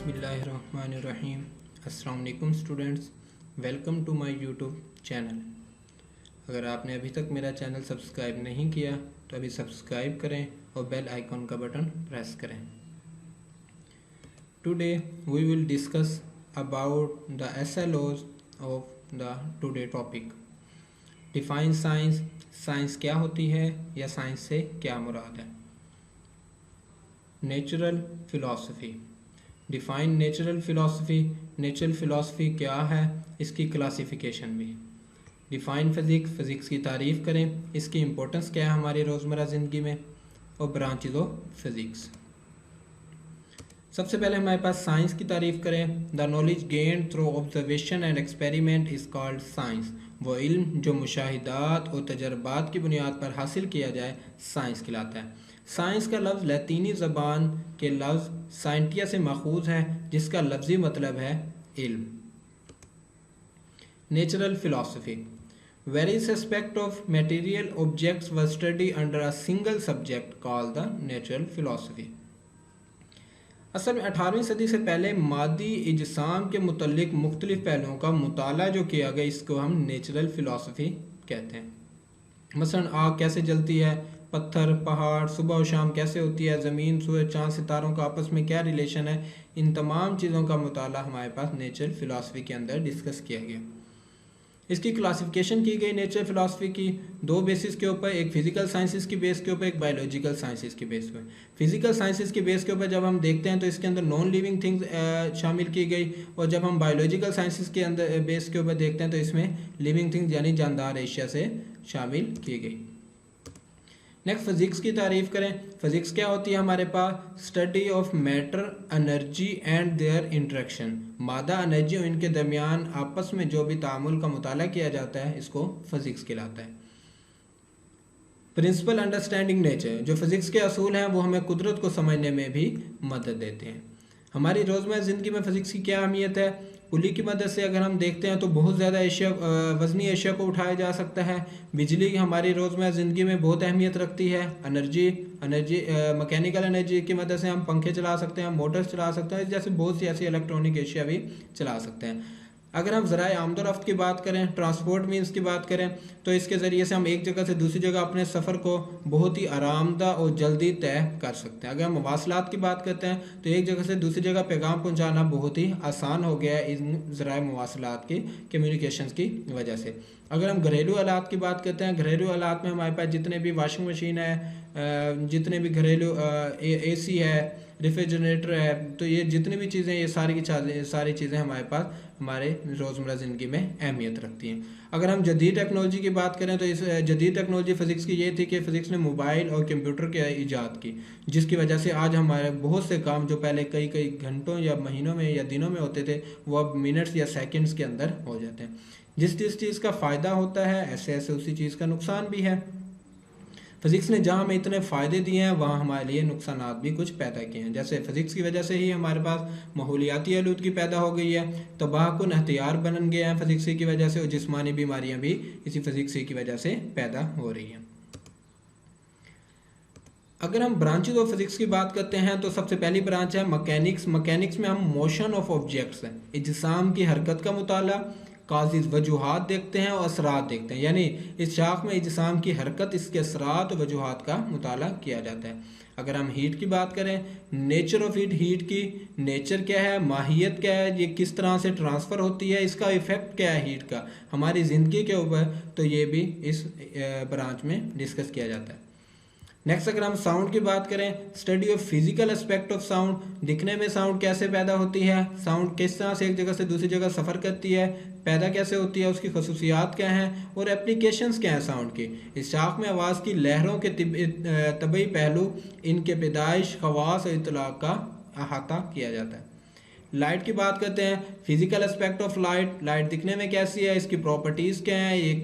बिस्मिल्लाहिर्रहमानिर्रहीम। अस्सलाम वालेकुम students, welcome to my YouTube channel. अगर आपने अभी तक मेरा चैनल सब्सक्राइब नहीं किया तो अभी सब्सक्राइब करें और बेल आइकॉन का बटन प्रेस करें। Today we will discuss about the SLOs of the today topic. Define science, science क्या होती है या साइंस से क्या मुराद है। Natural philosophy, define natural philosophy, natural philosophy क्या है, इसकी क्लासिफिकेशन भी। डिफाइन फिज़िक्स, फ़िज़िक्स की तारीफ़ करें, इसकी इम्पोर्टेंस क्या है हमारी रोज़मर्रा ज़िंदगी में, और ब्रांचेज ऑफ फिज़िक्स। सबसे पहले हमारे पास साइंस की तारीफ़ करें। The knowledge gain through observation and experiment is called science. वो इल्म जो मुशाहिदात और तजर्बात की बुनियाद पर हासिल किया जाए साइंस कहलाता है। साइंस का लफ्ज़ लैतीनी ज़बान के लफ्ज़ साइंटिया से माखूज़ है, जिसका लफ्ज़ी मतलब है इल्म। Natural philosophy, various aspect of material objects were study under a single subject called the natural philosophy. असल में 18वीं सदी से पहले मादी इजसाम के मुतल्लिक मुख्तलिफ पहलुओं का मुताला जो किया गया, इसको हम नेचुरल फिलॉसफी कहते हैं। मसलन आग कैसे जलती है, पत्थर, पहाड़, सुबह और शाम कैसे होती है, ज़मीन, सूरज, चाँद, सितारों का आपस में क्या रिलेशन है, इन तमाम चीज़ों का मुताला हमारे पास नेचुरल फिलॉसफी के अंदर डिस्कस किया गया। इसकी क्लासिफिकेशन की गई नेचुरल फिलॉसफी की दो बेसिस के ऊपर, एक फिजिकल साइंसेस की बेस के ऊपर, एक बायोलॉजिकल साइंसेस की बेस पर। फिजिकल साइंसेस की बेस के ऊपर जब हम देखते हैं तो इसके अंदर नॉन लिविंग थिंग्स शामिल की गई, और जब हम बायोलॉजिकल साइंसेस के अंदर बेस के ऊपर देखते हैं तो इसमें लिविंग थिंग्स यानी जानदार एशिया से शामिल की गई। नेक्स्ट फिजिक्स की तारीफ करें। फिजिक्स क्या होती है हमारे पास, study of matter, energy and their interaction. मादा, एनर्जी और इनके दरमियान आपस में जो भी तामुल का मुताला किया जाता है, इसको फिजिक्स कहलाता है। प्रिंसिपल अंडरस्टैंडिंग नेचर, जो फिजिक्स के असूल हैं वो हमें कुदरत को समझने में भी मदद देते हैं। हमारी रोज़मर्रा ज़िंदगी में फ़िज़िक्स की क्या अहमियत है, पुली की मदद से अगर हम देखते हैं तो बहुत ज़्यादा वज़नी एशिया को उठाया जा सकता है। बिजली हमारी रोज़मर्रा ज़िंदगी में बहुत अहमियत रखती है। एनर्जी मैकेनिकल एनर्जी की मदद से हम पंखे चला सकते हैं, मोटर्स चला सकते हैं, जैसे बहुत सी ऐसी इलेक्ट्रॉनिक एशिया भी चला सकते हैं। अगर हम ज़राए आमदोरफ्त की बात करें, ट्रांसपोर्ट मीन्स की बात करें, तो इसके ज़रिए से हम एक जगह से दूसरी जगह अपने सफ़र को बहुत ही आरामदा और जल्दी तय कर सकते हैं। अगर हम मवासलात की बात करते हैं तो एक जगह से दूसरी जगह पैगाम पहुंचाना बहुत ही आसान हो गया है इन ज़राए मवासलात की कम्युनिकेशंस की वजह से। अगर हम घरेलू आलात की बात करते हैं, घरेलू आलात में हमारे पास जितने भी वाशिंग मशीन है, जितने भी घरेलू AC है, रेफ्रिजरेटर है, तो ये जितनी भी चीज़ें, ये सारी चीज़ें हमारे पास हमारे रोज़मर्रा ज़िंदगी में अहमियत रखती हैं। अगर हम जदीद टेक्नोलॉजी की बात करें तो इस जदीद टेक्नोलॉजी फ़िज़िक्स की ये थी कि फ़िज़िक्स ने मोबाइल और कंप्यूटर की ईजाद की, जिसकी वजह से आज हमारे बहुत से काम जो पहले कई घंटों या महीनों में या दिनों में होते थे, वो अब मिनट्स या सेकंड्स के अंदर हो जाते हैं। जिस चीज़ का फ़ायदा होता है, ऐसे ऐसे उसी चीज़ का नुकसान भी है। फिज़िक्स ने जहाँ हमें इतने फ़ायदे दिए हैं, वहाँ हमारे लिए नुकसानात भी कुछ पैदा किए हैं। जैसे फ़िज़िक्स की वजह से ही हमारे पास माहौलियाती आलूदगी पैदा हो गई है, तबाहकुन हथियार बन गए हैं फ़िज़िक्स की वजह से, और जिस्मानी बीमारियाँ भी इसी फ़िज़िक्स की वजह से पैदा हो रही हैं। अगर हम ब्रांचेज ऑफ फिज़िक्स की बात करते हैं तो सबसे पहली ब्रांच है मैकेनिक्स। मैकेनिक्स में हम मोशन ऑफ ऑब्जेक्ट्स, इजसाम की हरकत का मुताला, काज़िज़ वजूहात देखते हैं और असरात देखते हैं। यानी इस शाख में इजसाम की हरकत, इसके असरात और वजूहात का मुताला किया जाता है। अगर हम हीट की बात करें, नेचर ऑफ हीट, हीट की नेचर क्या है, माहियत क्या है, ये किस तरह से ट्रांसफ़र होती है, इसका इफ़ेक्ट क्या है हीट का हमारी ज़िंदगी के ऊपर, तो ये भी इस ब्रांच में डिस्कस किया जाता है। नेक्स्ट अगर हम साउंड की बात करें, study of physical aspect of sound, दिखने में साउंड कैसे पैदा होती है, साउंड किस तरह से एक जगह से दूसरी जगह सफ़र करती है, पैदा कैसे होती है, उसकी खसूसियात क्या हैं और एप्लीकेशंस क्या हैं साउंड की। इस शाख में आवाज़ की लहरों के तबई पहलू, इनके पैदाइश, खवास और इतलाक़ का अहाता किया जाता है। लाइट की बात करते हैं, physical aspect of light, light दिखने में कैसी है, इसकी प्रॉपर्टीज़ क्या हैं, ये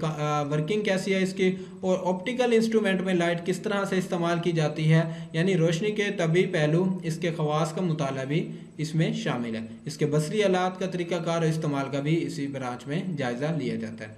वर्किंग कैसी है इसकी, और ऑप्टिकल इंस्ट्रूमेंट में लाइट किस तरह से इस्तेमाल की जाती है, यानी रोशनी के तभी पहलू, इसके खवास का मुताला भी इसमें शामिल है। इसके बसरी आलात का तरीक़ाकार और इस्तेमाल का भी इसी ब्रांच में जायज़ा लिया जाता है।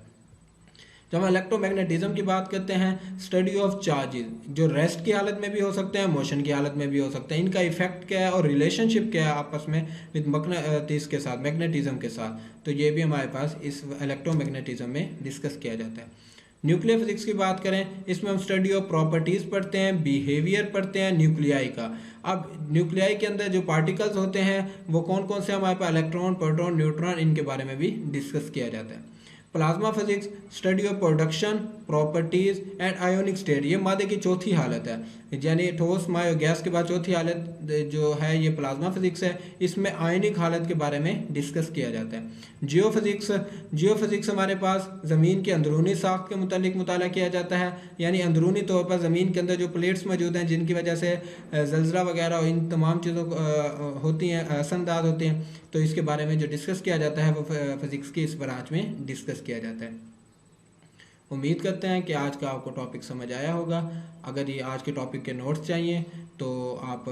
जब हम इलेक्ट्रोमैग्नेटिज्म की बात करते हैं, स्टडी ऑफ चार्जेस जो रेस्ट की हालत में भी हो सकते हैं, मोशन की हालत में भी हो सकते हैं, इनका इफेक्ट क्या है और रिलेशनशिप क्या है आपस में विद मकनातीस के साथ, मैग्नेटिज्म के साथ, तो ये भी हमारे पास इस इलेक्ट्रोमैग्नेटिज्म में डिस्कस किया जाता है। न्यूक्लियर फिजिक्स की बात करें, इसमें हम स्टडी ऑफ प्रॉपर्टीज़ पढ़ते हैं, बिहेवियर पढ़ते हैं न्यूक्लियाई का। अब न्यूक्लियाई के अंदर जो पार्टिकल्स होते हैं वो कौन कौन से हमारे पास इलेक्ट्रॉन, प्रोटॉन, न्यूट्रॉन, इनके बारे में भी डिस्कस किया जाता है। Plasma physics, study of production, properties and ionic state, ये मादे की चौथी हालत है, यानी ठोस, माय और गैस के बाद चौथी हालत जो है ये प्लाज्मा फिजिक्स है। इसमें आयोनिक हालत के बारे में डिस्कस किया जाता है। जियोफिजिक्स हमारे पास ज़मीन के अंदरूनी साख्त के मुतालिक मुताला किया जाता है, यानी अंदरूनी तौर पर ज़मीन के अंदर जो प्लेट्स मौजूद हैं जिनकी वजह से ज़लज़ला वगैरह और इन तमाम चीज़ों होती हैं, असरअंदाज होते हैं, तो इसके बारे में जो डिस्कस किया जाता है वो फिज़िक्स की इस ब्रांच में डिस्कस किया जाता है। उम्मीद करते हैं कि आज का आपको टॉपिक समझ आया होगा। अगर ये आज के टॉपिक के नोट्स चाहिए तो आप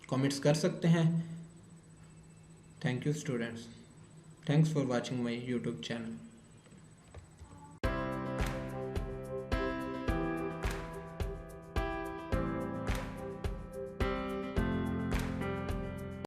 कमेंट्स कर सकते हैं। Thank you students, thanks for watching my YouTube channel.